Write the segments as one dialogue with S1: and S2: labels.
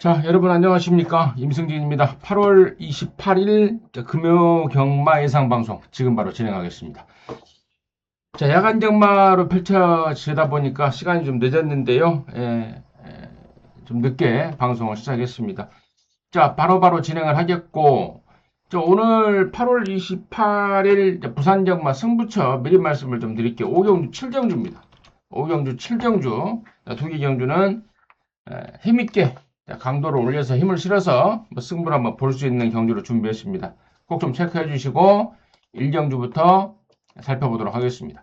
S1: 자, 여러분 안녕하십니까? 임승진입니다. 8월 28일 금요 경마 예상 방송 지금 바로 진행하겠습니다. 자, 야간 경마로 펼쳐지다 보니까 시간이 좀 늦었는데요. 좀 늦게 방송을 시작했습니다. 자, 바로바로 진행을 하겠고, 오늘 8월 28일 부산 경마 승부처 미리 말씀을 좀 드릴게요. 5경주 7경주입니다. 5경주 7경주, 두 개 경주는 힘있게 강도를 올려서 힘을 실어서 승부를 한번 볼 수 있는 경주로 준비했습니다. 꼭 좀 체크해 주시고 1경주부터 살펴보도록 하겠습니다.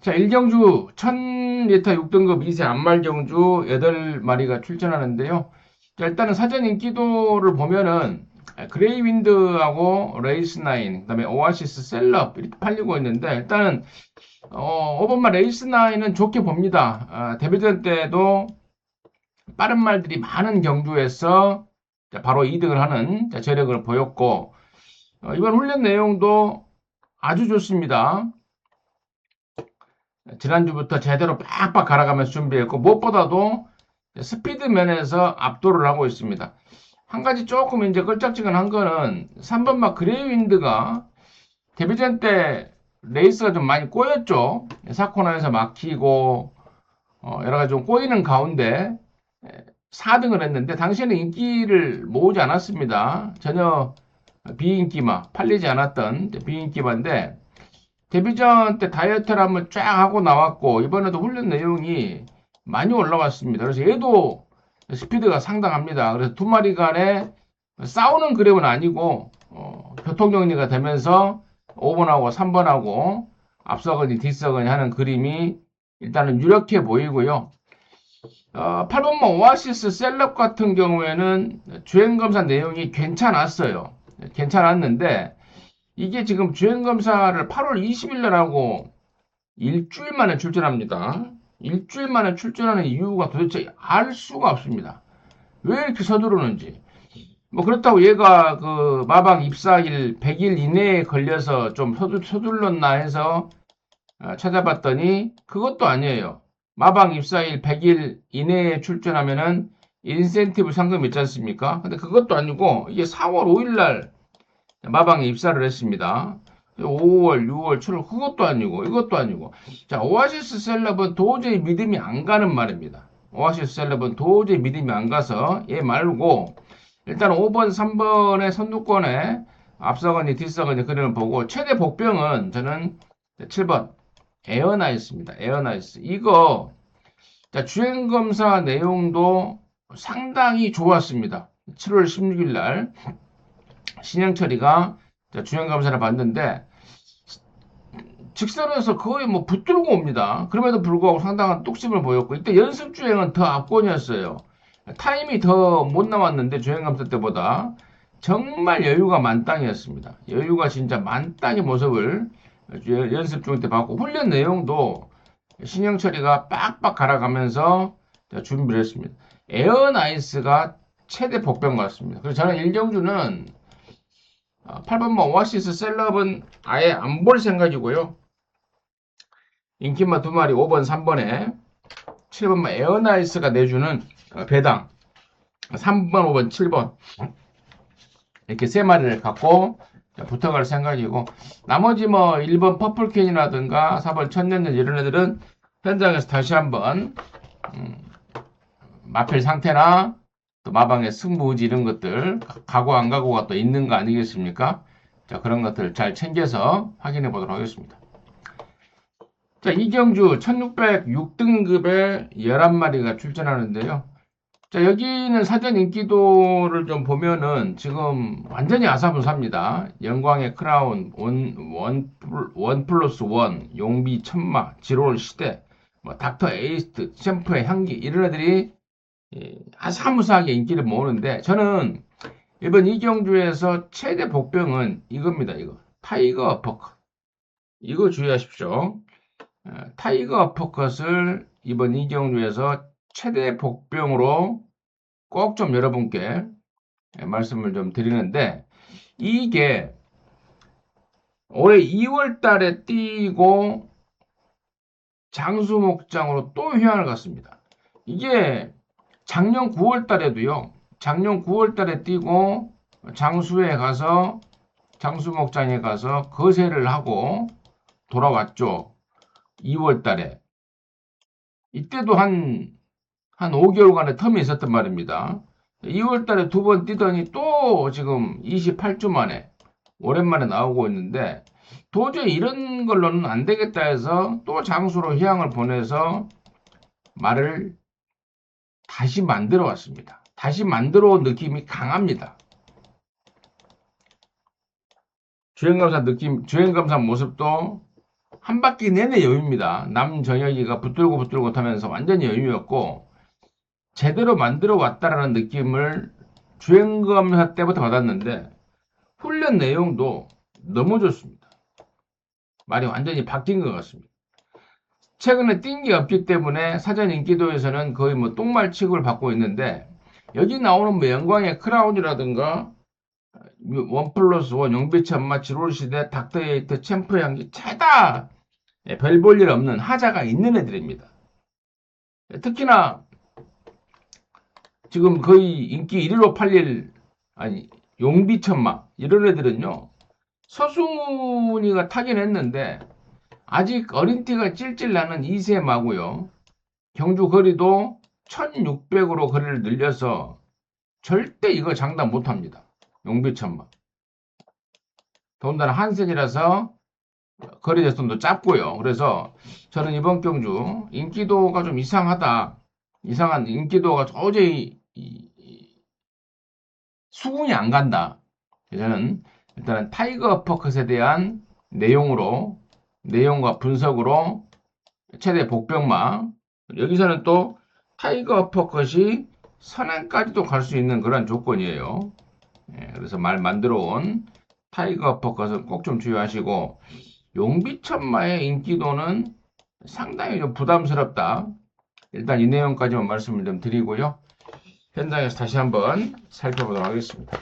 S1: 자, 1경주 1000m 6등급 2세 안말경주 8마리가 출전하는데요. 자, 일단은 사전 인기도를 보면은 그레이윈드하고 레이스9, 그 다음에 오아시스 셀럽 이렇게 팔리고 있는데, 일단은 5번마 레이스9은 좋게 봅니다. 데뷔전 때도 빠른 말들이 많은 경주에서 바로 이득을 하는 저력을 보였고, 이번 훈련 내용도 아주 좋습니다. 지난주부터 제대로 빡빡 갈아가면서 준비했고, 무엇보다도 스피드 면에서 압도를 하고 있습니다. 한 가지 조금 이제 걸작지근한 거는 3번마 그레이윈드가 데뷔전 때 레이스가 좀 많이 꼬였죠. 4코너에서 막히고 여러 가지 좀 꼬이는 가운데 4등을 했는데, 당시에는 인기를 모으지 않았습니다. 전혀 비인기마, 팔리지 않았던 비인기마인데, 데뷔전 때 다이어트를 한번 쫙 하고 나왔고, 이번에도 훈련 내용이 많이 올라왔습니다. 그래서 얘도 스피드가 상당합니다. 그래서 두 마리 간에 싸우는 그림은 아니고, 교통정리가 되면서 5번하고 3번하고 앞서거니 뒤서거니 하는 그림이 일단은 유력해 보이고요. 8번마 오아시스 셀럽 같은 경우에는 주행검사 내용이 괜찮았어요. 괜찮았는데, 이게 지금 주행검사를 8월 20일 날 하고 일주일 만에 출전합니다. 일주일 만에 출전하는 이유가 도대체 알 수가 없습니다. 왜 이렇게 서두르는지. 뭐 그렇다고 얘가 그 마방 입사일 100일 이내에 걸려서 좀 서둘렀나 해서 찾아봤더니 그것도 아니에요. 마방 입사일 100일 이내에 출전하면은 인센티브 상금 있지 않습니까? 근데 그것도 아니고 이게 4월 5일 날 마방에 입사를 했습니다. 5월, 6월, 7월 그것도 아니고 이것도 아니고. 자, 오아시스 셀럽은 도저히 믿음이 안 가는 말입니다. 오아시스 셀럽은 도저히 믿음이 안 가서 얘 말고 일단 5번, 3번의 선두권에 앞서거니 뒤서거니 그림을 보고, 최대 복병은 저는 7번 에어나이스입니다. 에어나이스. 이거 주행검사 내용도 상당히 좋았습니다. 7월 16일 날 신영철이가 주행검사를 봤는데 직선에서 거의 뭐 붙들고 옵니다. 그럼에도 불구하고 상당한 뚝심을 보였고, 이때 연습 주행은 더 압권이었어요. 타임이 더 못 나왔는데 주행검사 때보다 정말 여유가 만땅이었습니다. 여유가 진짜 만땅의 모습을 연습 중 때 봤고, 훈련 내용도 신영철이가 빡빡 갈아가면서 준비를 했습니다. 에어나이스가 최대 복병 같습니다. 그래서 저는 일경주는 8번마 오아시스 셀럽은 아예 안 볼 생각이고요. 인기마 두 마리 5번, 3번에 7번마 에어나이스가 내주는 배당 3번, 5번, 7번 이렇게 세 마리를 갖고 붙어갈 생각이고, 나머지 뭐 1번 퍼플캔이라든가 4번 천년년 이런 애들은 현장에서 다시 한번 마필 상태나 또 마방의 승부지 이런 것들 가고 안 가고가 또 있는 거 아니겠습니까? 자, 그런 것들 잘 챙겨서 확인해 보도록 하겠습니다. 자, 이경주 1606등급에 11마리가 출전하는데요. 자, 여기는 사전 인기도를 좀 보면은 지금 완전히 아사부사입니다. 영광의 크라운, 원 플러스 원, 용비 천마, 지롤 시대, 뭐 닥터 에이스트, 챔프의 향기 이런 애들이 아사무사하게 인기를 모으는데, 저는 이번 이경주에서 최대 복병은 이겁니다. 이거 타이거 어퍼컷, 이거 주의하십시오. 타이거 어퍼컷을 이번 이경주에서 최대 복병으로 꼭 좀 여러분께 말씀을 좀 드리는데, 이게 올해 2월 달에 뛰고 장수 목장으로 또 휴양을 갔습니다. 이게 작년 9월 달에도요. 작년 9월 달에 뛰고 장수에 가서 장수 목장에 가서 거세를 하고 돌아왔죠. 2월 달에. 이때도 한 5개월간의 텀이 있었단 말입니다. 2월 달에 두 번 뛰더니 또 지금 28주 만에 오랜만에 나오고 있는데 도저히 이런 걸로는 안 되겠다 해서 또 장수로 휴양을 보내서 말을 다시 만들어 왔습니다. 다시 만들어 온 느낌이 강합니다. 주행감사 모습도 한 바퀴 내내 여유입니다. 남정혁이가 붙들고 타면서 완전히 여유였고, 제대로 만들어 왔다라는 느낌을 주행감사 때부터 받았는데, 훈련 내용도 너무 좋습니다. 말이 완전히 바뀐 것 같습니다. 최근에 뛴 게 없기 때문에 사전 인기도에서는 거의 뭐 똥말 취급을 받고 있는데, 여기 나오는 뭐 영광의 크라운이라든가, 원 플러스 원, 용비천마, 지롤시대, 닥터에이트, 챔프 향기, 최다 별 볼 일 없는 하자가 있는 애들입니다. 특히나 지금 거의 인기 1위로 팔릴 용비천마 이런 애들은요. 서승훈이가 타긴 했는데 아직 어린 티가 찔찔 나는 2세 마고요. 경주 거리도 1600으로 거리를 늘려서 절대 이거 장담 못합니다. 용비천마. 더군다나 한센이라서 거리 대선도 짧고요. 그래서 저는 이번 경주 인기도가 좀 이상하다. 이상한 인기도가 도저히 수긍이 안 간다. 저는 일단은 타이거 퍼컷에 대한 내용과 분석으로 최대 복병마 여기서는 또 타이거 퍼컷이 선행까지도 갈 수 있는 그런 조건이에요. 그래서 말 만들어 온 타이거 퍼컷은 꼭 좀 주의하시고 용비천마의 인기도는 상당히 좀 부담스럽다. 일단 이 내용까지만 말씀을 좀 드리고요. 현장에서 다시 한번 살펴보도록 하겠습니다.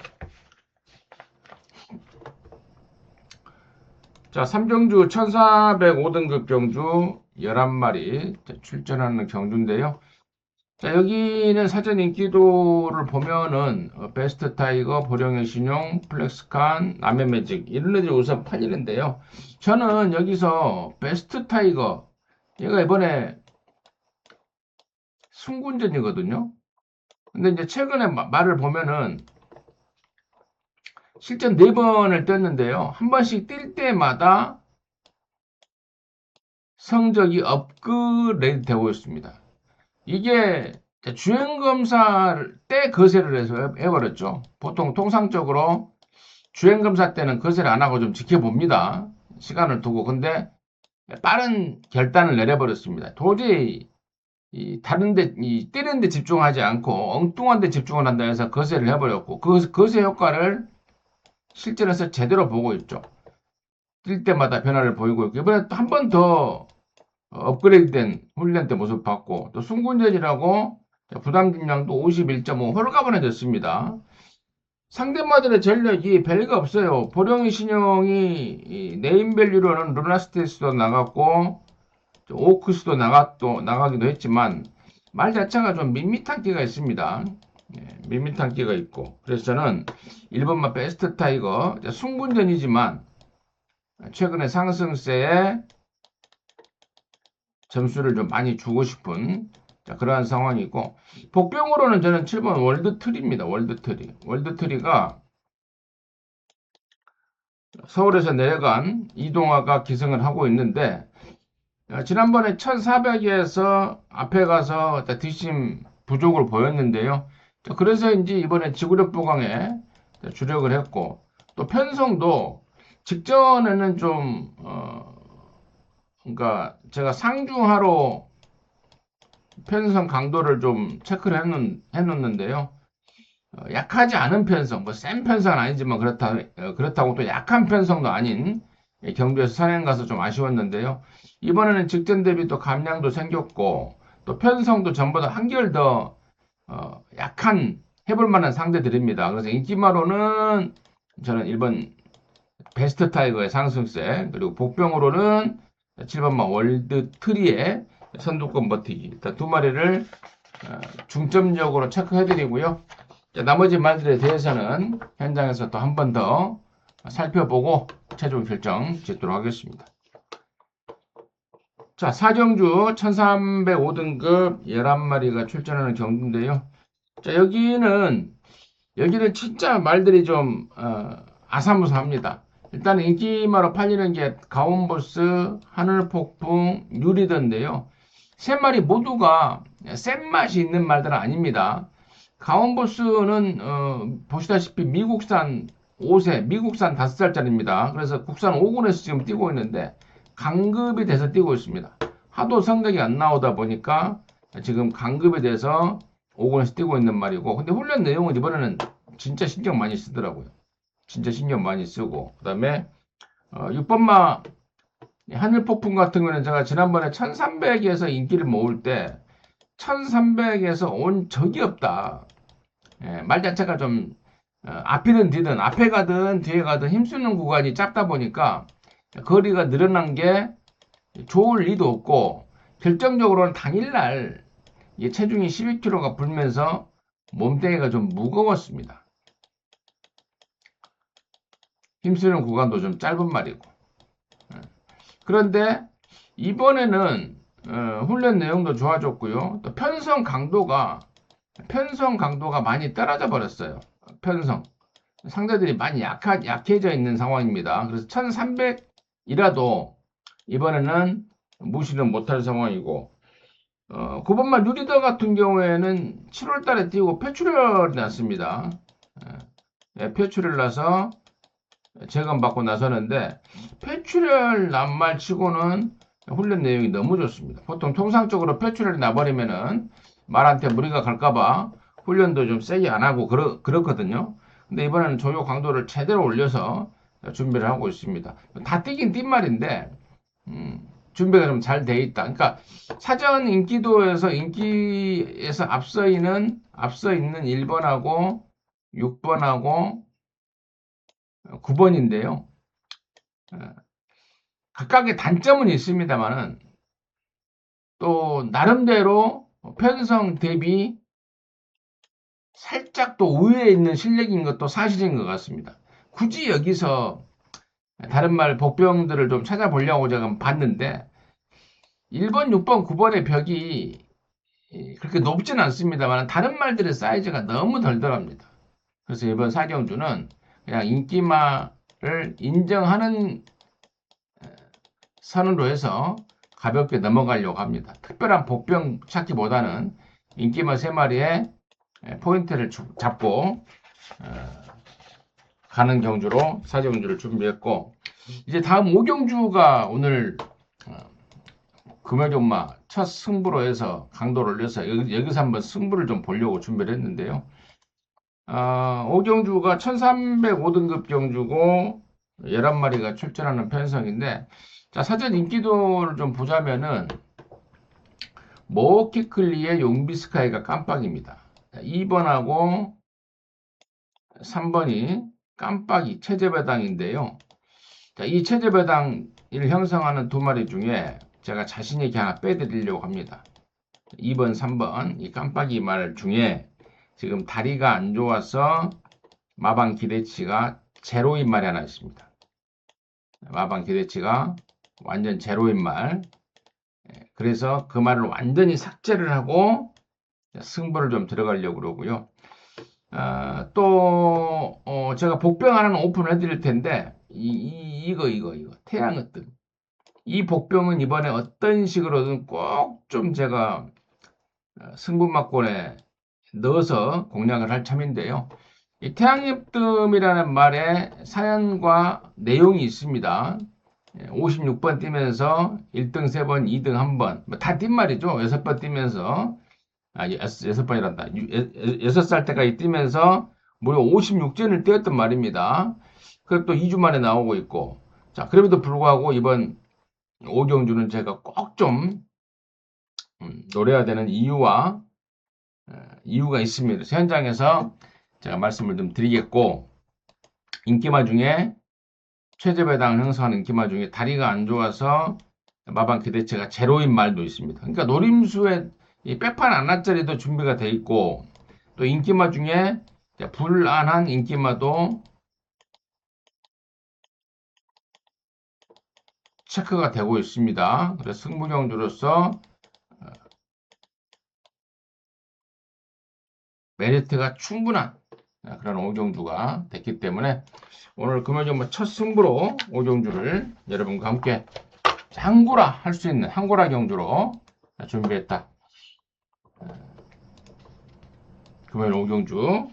S1: 자, 3경주 1405등급 경주 11마리 출전하는 경주인데요. 자, 여기는 사전 인기도를 보면은 베스트 타이거, 보령의 신용, 플렉스칸, 남의 매직 이런 애들이 우선 팔리는데요. 저는 여기서 베스트 타이거 얘가 이번에 승군전이거든요. 근데 이제 최근에 말을 보면은 실전 4번을 떴는데요. 한 번씩 뛸 때마다 성적이 업그레이드 되고 있습니다. 이게 주행검사 때 거세를 해서 해버렸죠. 보통 통상적으로 주행검사 때는 거세를 안 하고 좀 지켜봅니다. 시간을 두고. 근데 빠른 결단을 내려버렸습니다. 도저히 다른데 뛰는데 집중하지 않고 엉뚱한 데 집중을 한다 해서 거세를 해버렸고 그 거세 효과를 실전에서 제대로 보고 있죠. 뛸 때마다 변화를 보이고 있고 이번에 또 한 번 더 업그레이드된 훈련 때 모습 봤고 또 순군전이라고 부담 중량도 51.5 홀가분해졌습니다. 상대마들의 전력이 별거 없어요. 보령의 신용이 네임밸류로는 루나스테스도 나갔고 오크스도 나가기도 했지만 말 자체가 좀 밋밋한 끼가 있습니다. 밋밋한 끼가 있고 그래서 저는 1번마 베스트 타이거 순군전이지만 최근에 상승세에 점수를 좀 많이 주고 싶은 그러한 상황이고 복병으로는 저는 7번 월드트리입니다. 월드트리가 서울에서 내려간 이동화가 기승을 하고 있는데 지난번에 1400에서 앞에 가서 뒷심 부족을 보였는데요. 그래서인지 이번에 지구력 보강에 주력을 했고 또 편성도 직전에는 좀 그러니까 제가 상중하로 편성 강도를 좀 체크를 해놓는데요. 약하지 않은 편성, 뭐 센 편성은 아니지만 그렇다고 또 약한 편성도 아닌 경주에서 선행 가서 좀 아쉬웠는데요. 이번에는 직전 대비 또 감량도 생겼고 또 편성도 전보다 한결 더 약한 해볼 만한 상대들입니다. 그래서 인기마로는 저는 1번 베스트 타이거의 상승세 그리고 복병으로는 7번마 월드 트리의 선두권 버티기 일단 두 마리를 중점적으로 체크해드리고요. 나머지 말들에 대해서는 현장에서 또 한 번 더 살펴보고 최종 결정 짓도록 하겠습니다. 자, 사정주 1305등급 11마리가 출전하는 경주인데요. 자, 여기는 진짜 말들이 좀 아사무사합니다. 일단 인기마로 팔리는 게 가온보스, 하늘폭풍, 유리던데요. 세 마리 모두가 센 맛이 있는 말들은 아닙니다. 가온보스는 보시다시피 미국산 5세, 미국산 5살짜리입니다. 그래서 국산 5군에서 지금 뛰고 있는데 강급이 돼서 뛰고 있습니다. 하도 성적이 안 나오다 보니까 지금 강급이 돼서 5군에서 뛰고 있는 말이고, 근데 훈련 내용은 이번에는 진짜 신경 많이 쓰더라고요. 진짜 신경 많이 쓰고, 그 다음에 6번마 하늘폭풍 같은 거는 제가 지난번에 1300에서 인기를 모을 때 1300에서 온 적이 없다. 예, 말 자체가 좀 앞이든 뒤든 앞에 가든 뒤에 가든 힘쓰는 구간이 짧다 보니까 거리가 늘어난 게 좋을 리도 없고, 결정적으로는 당일날 체중이 12kg가 불면서 몸뚱이가 좀 무거웠습니다. 힘쓰는 구간도 좀 짧은 말이고. 그런데 이번에는 훈련 내용도 좋아졌고요. 또 편성 강도가 많이 떨어져 버렸어요. 편성. 상대들이 많이 약해져 있는 상황입니다. 그래서 1300이라도 이번에는 무시는 못할 상황이고, 9번만 유리더 같은 경우에는 7월 달에 뛰고 폐출혈이 났습니다. 폐출혈 나서 재검받고 나서는데, 폐출혈 난 말 치고는 훈련 내용이 너무 좋습니다. 보통 통상적으로 폐출혈이 나버리면은 말한테 무리가 갈까봐 훈련도 좀 세게 안 하고 그렇거든요. 근데 이번에는 조요 강도를 제대로 올려서 준비를 하고 있습니다. 다 뛰긴 뛴 말인데, 준비가 좀 잘 돼 있다. 그러니까 사전 인기에서 앞서 있는 1번하고 6번하고 9번인데요. 각각의 단점은 있습니다만은 또 나름대로 편성 대비 살짝 또 우위에 있는 실력인 것도 사실인 것 같습니다. 굳이 여기서 다른 말 복병들을 좀 찾아보려고 제가 봤는데 1번, 6번, 9번의 벽이 그렇게 높진 않습니다만 다른 말들의 사이즈가 너무 덜덜합니다. 그래서 이번 사경주는 그냥 인기마를 인정하는 선으로 해서 가볍게 넘어가려고 합니다. 특별한 복병 찾기보다는 인기마 3마리에 포인트를 잡고 가는 경주로 사경주를 준비했고, 이제 다음 5경주가 오늘 금요일마 첫 승부로 해서 강도를 올려서 여기서 한번 승부를 좀 보려고 준비를 했는데요. 5경주가 1305등급 경주고 11마리가 출전하는 편성인데, 자, 사전 인기도를 좀 보자면은 모키클리의 용비스카이가 깜빡입니다. 2번하고 3번이 깜빡이 체제배당인데요. 자, 이 체제배당을 형성하는 두 마리 중에 제가 자신 있게 하나 빼드리려고 합니다. 2번, 3번 이 깜빡이 말 중에 지금 다리가 안 좋아서 마방 기대치가 제로인 말이 하나 있습니다. 마방 기대치가 완전 제로인 말. 그래서 그 말을 완전히 삭제를 하고 승부를 좀 들어가려고 그러고요. 또 제가 복병 하나는 오픈을 해드릴 텐데 이거 태양의 뜸. 이 복병은 이번에 어떤 식으로든 꼭 좀 제가 승부막권에 넣어서 공략을 할 참인데요. 이 태양의 뜸이라는 말에 사연과 내용이 있습니다. 56번 뛰면서 1등 3번, 2등 1번 다 뛴 말이죠. 6번 뛰면서 6번이란다. 6살 때까지 뛰면서 무려 56전을 뛰었단 말입니다. 그리고 또 2주 만에 나오고 있고, 자, 그럼에도 불구하고 이번 5경주는 제가 꼭 좀 노려야 되는 이유가 있습니다. 현장에서 제가 말씀을 좀 드리겠고, 인기마 중에 최저배당을 형성하는 인기마 중에 다리가 안 좋아서 마방 기대치가 제로인 말도 있습니다. 그러니까 노림수에 이 백판 안압짜리도 준비가 돼 있고, 또 인기마 중에 불안한 인기마도 체크가 되고 있습니다. 그래서 승부경주로서 메리트가 충분한 그런 오경주가 됐기 때문에 오늘 금요일 첫 승부로 오경주를 여러분과 함께 한고라 할 수 있는 한고라 경주로 준비했다. 금요일 오경주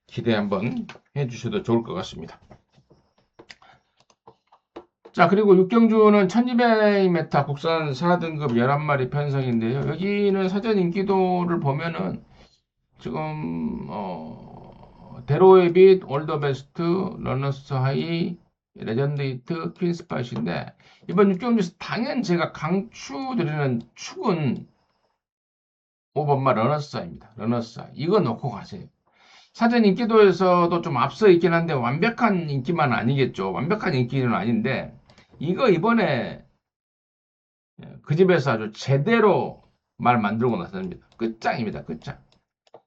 S1: 기대 한번 해주셔도 좋을 것 같습니다. 자, 그리고 6경주는 1200m 국산 4등급 11마리 편성인데요. 여기는 사전 인기도를 보면은 지금 데로에빗, 올더베스트, 러너스 하이, 레전드 히트, 퀸스팟인데 이번 6경주에서 당연 제가 강추드리는 축은 5번마 러너스입니다. 러너스 이거 놓고 가세요. 사전 인기도에서도 좀 앞서 있긴 한데 완벽한 인기만 아니겠죠. 완벽한 인기는 아닌데 이거 이번에 그 집에서 아주 제대로 말 만들고 나섭니다. 끝장입니다. 끝장.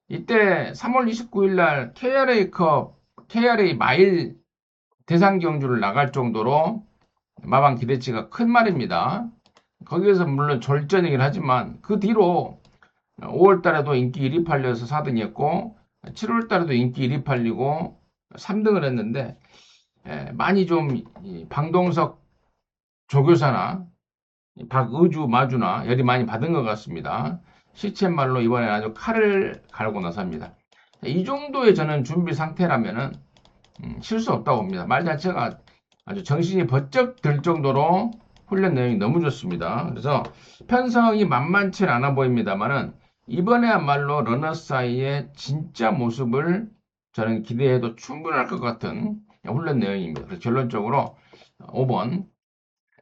S1: 이때 3월 29일 날 KRA컵, KRA 마일 대상 경주를 나갈 정도로 마방 기대치가 큰 말입니다. 거기에서 물론 졸전이긴 하지만 그 뒤로 5월 달에도 인기 1위 팔려서 4등이었고 7월 달에도 인기 1위 팔리고 3등을 했는데 많이 좀 방동석 조교사나 박의주 마주나 열이 많이 받은 것 같습니다. 시쳇말로 이번에 아주 칼을 갈고 나섭니다. 이 정도의 저는 준비 상태라면은 실수 없다고 봅니다. 말 자체가 아주 정신이 번쩍 들 정도로 훈련 내용이 너무 좋습니다. 그래서 편성이 만만치 않아 보입니다만은 이번에야말로 러너 사이의 진짜 모습을 저는 기대해도 충분할 것 같은 훈련 내용입니다. 그래서 결론적으로 5번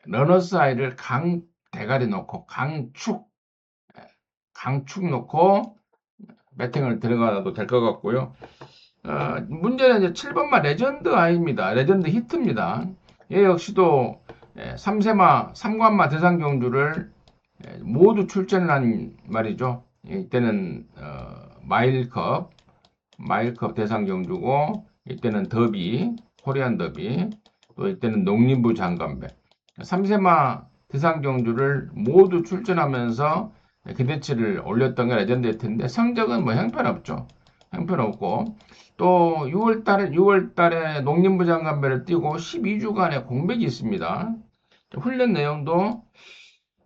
S1: 러너 사이를 강 대가리 놓고 강축 놓고 배팅을 들어가도 될 것 같고요. 문제는 이제 7번마 레전드 아입니다. 레전드 히트입니다. 얘 역시도 3세마, 3관마 대상 경주를 모두 출전한 말이죠. 이때는 마일컵 대상 경주고 이때는 더비, 코리안 더비, 또 이때는 농림부 장관배 3세마 대상 경주를 모두 출전하면서 기대치를 올렸던 게 레전드 히트인데 성적은 뭐 형편없죠. 형편없고 또 6월달에 농림부 장관배를 뛰고 12주간의 공백이 있습니다. 훈련 내용도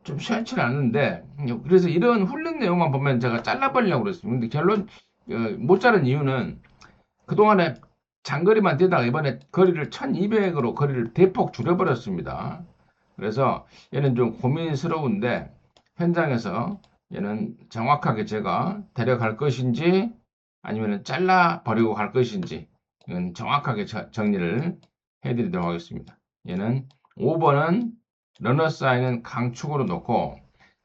S1: 좀 시원치 않은데 그래서 이런 훈련 내용만 보면 제가 잘라버리려고 그랬습니다. 근데 결론 못 자른 이유는 그동안에 장거리만 뛰다가 이번에 거리를 1200으로 거리를 대폭 줄여버렸습니다. 그래서 얘는 좀 고민스러운데 현장에서 얘는 정확하게 제가 데려갈 것인지 아니면 잘라버리고 갈 것인지 이건 정확하게 정리를 해드리도록 하겠습니다. 얘는 5번은 러너 사인은 강축으로 놓고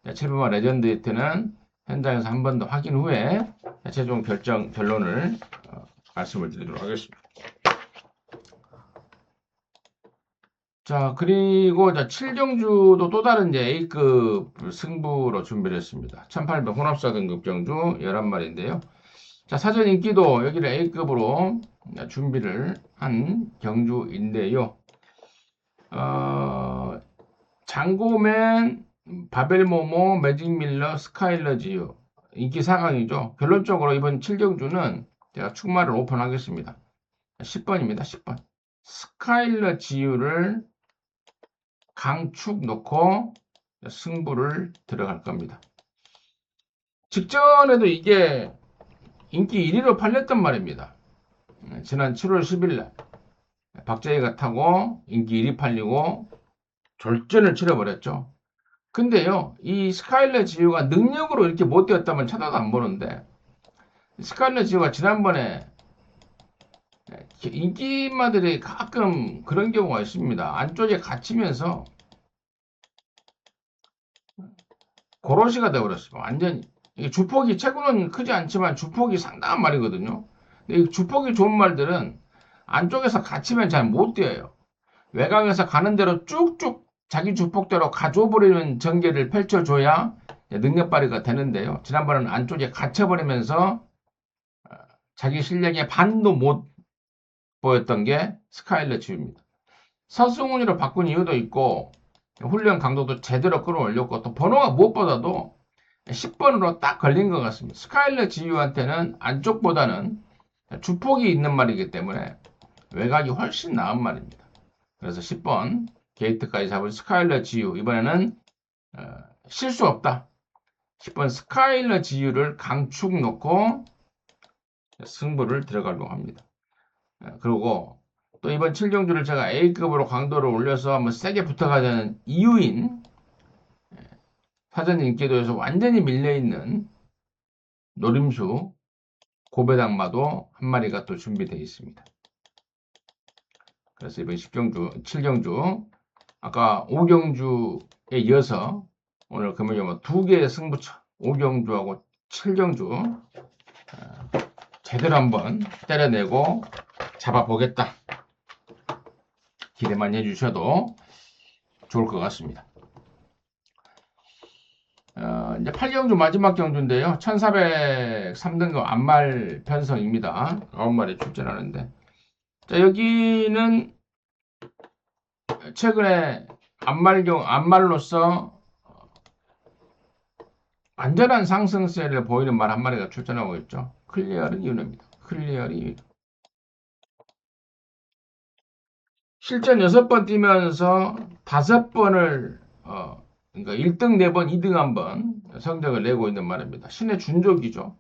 S1: 7번과 레전드 히트는 현장에서 한 번 더 확인 후에 최종 결론을 말씀을 드리도록 하겠습니다. 자, 그리고 7경주도 또 다른 이제 A급 승부로 준비를 했습니다. 1800 혼합사 등급 경주 11마리인데요. 자, 사전 인기도 여기를 A급으로 준비를 한 경주인데요. 장고맨, 바벨모모, 매직밀러, 스카일러지유 인기 4강이죠. 결론적으로 이번 7경주는 제가 축마를 오픈하겠습니다. 10번입니다. 10번. 스카일러 지유를 강축 놓고 승부를 들어갈 겁니다. 직전에도 이게 인기 1위로 팔렸단 말입니다. 지난 7월 10일 날 박재희가 타고 인기 1위 팔리고 졸전을 치러버렸죠. 근데요, 이 스카일러 지유가 능력으로 이렇게 못 뛰었다면 쳐다도 안 보는데 스카일러 지유가 지난번에 인기인마들이 가끔 그런 경우가 있습니다. 안쪽에 갇히면서 고로시가 되어버렸어요. 완전히. 주폭이, 체구는 크지 않지만 주폭이 상당한 말이거든요. 근데 이 주폭이 좋은 말들은 안쪽에서 갇히면 잘 못 뛰어요. 외곽에서 가는 대로 쭉쭉 자기 주폭대로 가져버리는 전개를 펼쳐줘야 능력 발휘가 되는데요. 지난번에는 안쪽에 갇혀버리면서 자기 실력의 반도 못 보였던 게 스카일러 지우입니다. 서승훈이로 바꾼 이유도 있고 훈련 강도도 제대로 끌어올렸고 또 번호가 무엇보다도 10번으로 딱 걸린 것 같습니다. 스카일러 지유한테는 안쪽보다는 주폭이 있는 말이기 때문에 외곽이 훨씬 나은 말입니다. 그래서 10번 게이트까지 잡은 스카일러 지유 이번에는 실수 없다. 10번 스카일러 지유를 강축 놓고 승부를 들어가려고 합니다. 그리고 또 이번 7경주를 제가 A급으로 강도를 올려서 한번 세게 붙어가자는 이유인 사전 인기도에서 완전히 밀려있는 노림수 고배당마도 한 마리가 또 준비되어 있습니다. 그래서 이번 10경주, 7경주 아까 5경주에 이어서 오늘 금요일 두 개의 승부처 5경주하고 7경주 제대로 한번 때려내고 잡아보겠다. 기대만 해주셔도 좋을 것 같습니다. 이제 8경주 마지막 경주인데요. 1403등급 안말 편성입니다. 9마리 출전하는데. 자, 여기는 최근에 안말로서 완전한 상승세를 보이는 말 한 마리가 출전하고 있죠. 클리어리 윤입니다. 클리어리 윤. 실전 6번 뛰면서 5번을 그러니까 1등 4번, 2등 1번 성적을 내고 있는 말입니다. 신의 준족이죠.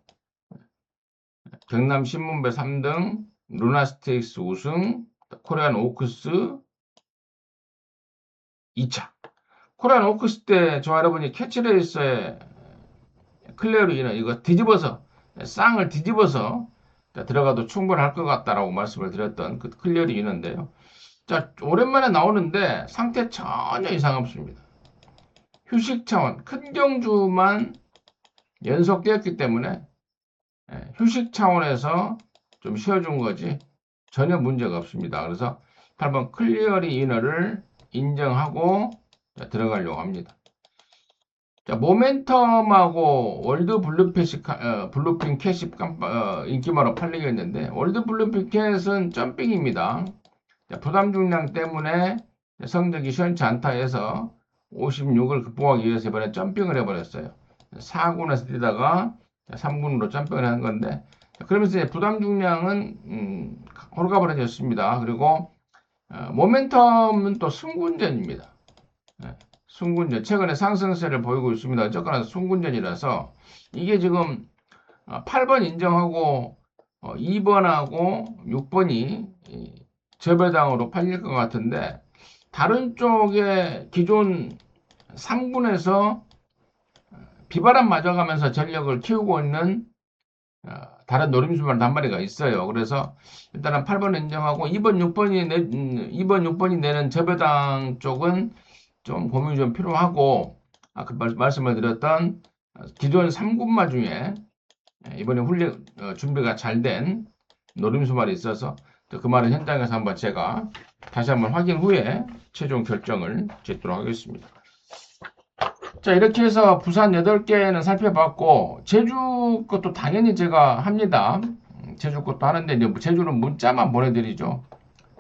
S1: 경남 신문배 3등, 루나스테이스 우승, 코리안 오크스 2차. 코리안 오크스 때 저 여러분이 캐치레이스에 클리어로 인해 이거 뒤집어서 쌍을 뒤집어서 들어가도 충분할 것 같다라고 말씀을 드렸던 그 클리어로 인한데요. 자, 오랜만에 나오는데 상태 전혀 이상 없습니다. 휴식 차원, 큰 경주만 연속되었기 때문에 휴식 차원에서 좀 쉬어준 거지 전혀 문제가 없습니다. 그래서 8번 클리어리 이너를 인정하고 들어가려고 합니다. 자, 모멘텀하고 월드 블루핑 캣이 인기마로 팔리겠는데 월드 블루핑 캣은 점핑입니다. 자, 부담 중량 때문에 성적이 시원치 않다 해서 56을 극복하기 위해서 이번에 점핑을 해버렸어요. 4군에서 뛰다가 3군으로 점핑을 한 건데 그러면서 부담 중량은 홀가분해졌습니다. 그리고 모멘텀은 또 승군전입니다. 승군전 최근에 상승세를 보이고 있습니다. 어쨌거나 승군전이라서 이게 지금 8번 인정하고 2번하고 6번이 재배당으로 팔릴 것 같은데 다른 쪽에 기존 3군에서 비바람 맞아가면서 전력을 키우고 있는 다른 노림수만 한 마리가 있어요. 그래서 일단은 8번 인정하고 2번, 6번이 내는 재배당 쪽은 좀 고민이 좀 필요하고 아까 말씀을 드렸던 기존 3군마 중에 이번에 훈련 준비가 잘 된 노림수 말이 있어서 그 말은 현장에서 한번 제가 다시 한번 확인 후에 최종 결정을 짓도록 하겠습니다. 자, 이렇게 해서 부산 8개는 살펴봤고 제주 것도 당연히 제가 합니다. 제주 것도 하는데 이제 제주는 문자만 보내드리죠.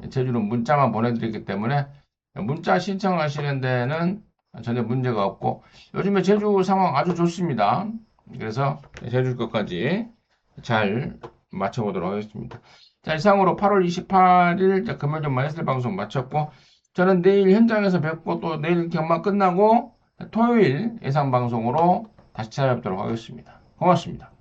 S1: 제주는 문자만 보내드리기 때문에 문자 신청하시는 데는 전혀 문제가 없고 요즘에 제주 상황 아주 좋습니다. 그래서 제주 것까지 잘 맞춰보도록 하겠습니다. 자, 이상으로 8월 28일 금요일 마이슬 방송 마쳤고 저는 내일 현장에서 뵙고 또 내일 경마 끝나고 토요일 예상 방송으로 다시 찾아뵙도록 하겠습니다. 고맙습니다.